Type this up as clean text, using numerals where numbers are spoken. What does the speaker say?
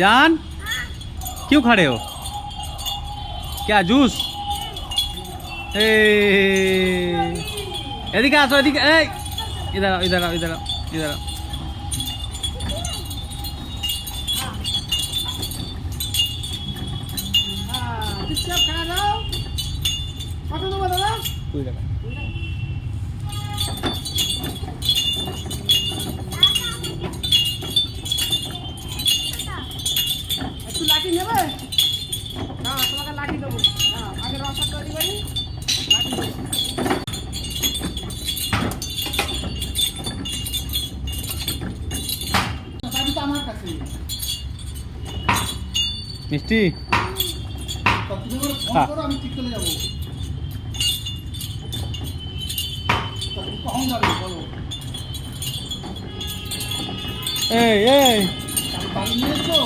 जान क्यों खड़े हो? क्या जूस? এদিকে আসো, এদিকে। এই इधर आओ, इधर आओ, इधर आओ, इधर आओ। চুপচাপ খাওয়া দাও। কত দেবো দাদা? 20 টাকা। একটু লাঠি নেবে? হ্যাঁ, তোমাকে লাঠি দেবো। হ্যাঁ, আগে রসা তৈরি করি, লাঠি দেবো। চাবি তো আমার কাছে। মিষ্টি তুমি করে ফোন করো, আমি ঠিক চলে যাবো। কখন যাবে বলো? এই এই বাড়ি নিয়ে এসো।